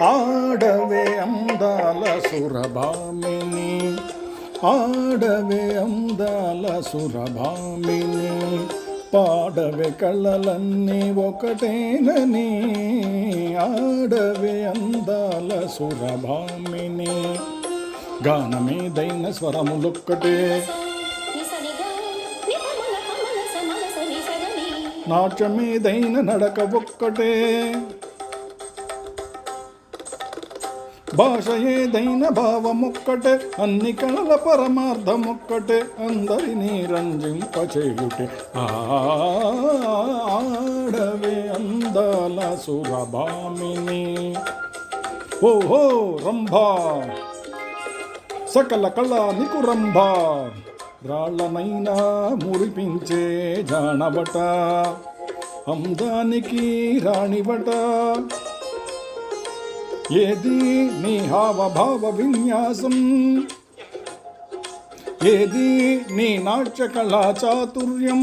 ఆడవే అందాల సురభామిని, ఆడవే అందాల సురభామిని, పాడవే కళ్ళలన్నీ ఒకటేనని, ఆడవే అందాల సురభామిని. గానమేదైన స్వరములొక్కటే, నాట్యమేదైన నడక ఒక్కటే, భాష ఏదైన భావమొక్కటే, అన్ని కళల పరమార్థమొక్కటే, అందరినీ రంజింపచేయుటే. ఆడవే అందాల సురభామిని. ఓహో రంభా సకల కళా నికురంభ, రాళ్ళనైనా మురిపించే జానవట, అందానికి రాణివట. ఏది నీ హావభావ విన్యాసం, ఏది నీ నాట్య కళా చాతుర్యం.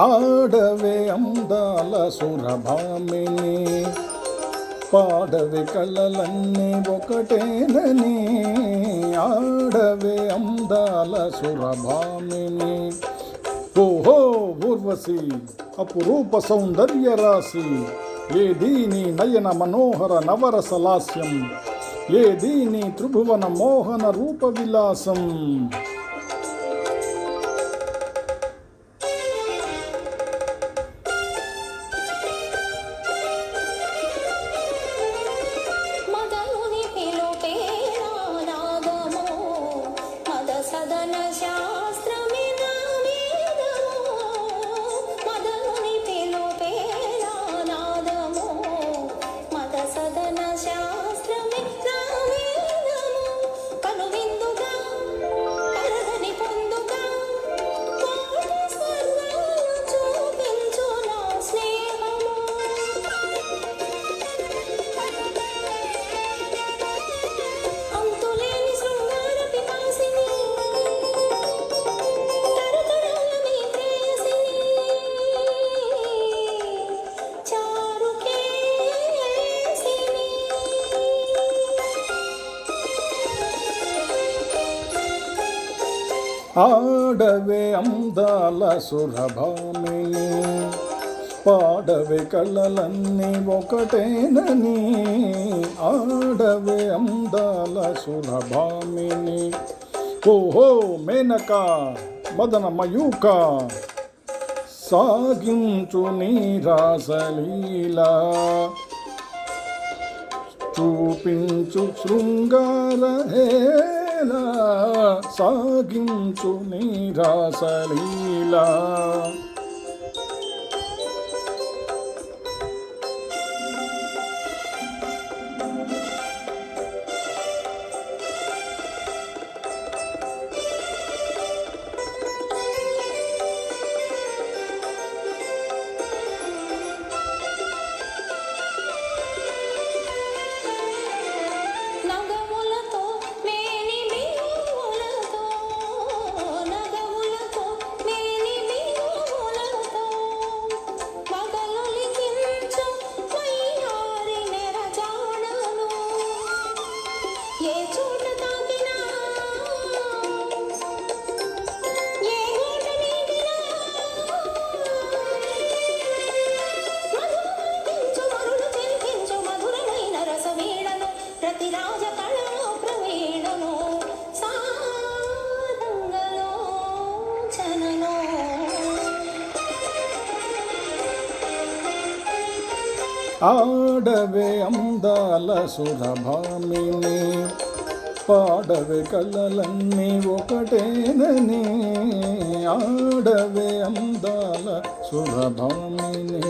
ఆడవే అందాల సురభామిని, పాడవే కళ్ళలన్నీ ఒకటేనని, ఆడవే అందాల సురభామిని. ఓహో ఊర్వశి అపురూప సౌందర్య రాశి, ఏదీ నీ నయన మనోహర నవరసలాస్యం, ఏదీ నీ త్రిభువన మోహన రూప విలాసం. ఆడవే అందాల సురభామిని, పాడవే కళ్ళలన్నీ ఒకటేనని, ఆడవే అందాల సురభామిని. ఓహో మేనక మదన మయూక, సాగించు నీ రాసలీలా, చూపించు శృంగార హేళ, సాగించు నీ రాసలీలా. ఏ చోట తాకినా ఏ గోట నీటినా మధుమంతించు మరులు చెరిపించు మధురమైన రసవీణను ప్రతి రాజ కళలో ప్రవీణను సారంగలో చనలో ఆడవే అందాల సురభామిని పాడవే కళలన్నీ ఒకటేనని ఆడవే అందాల సురభామిని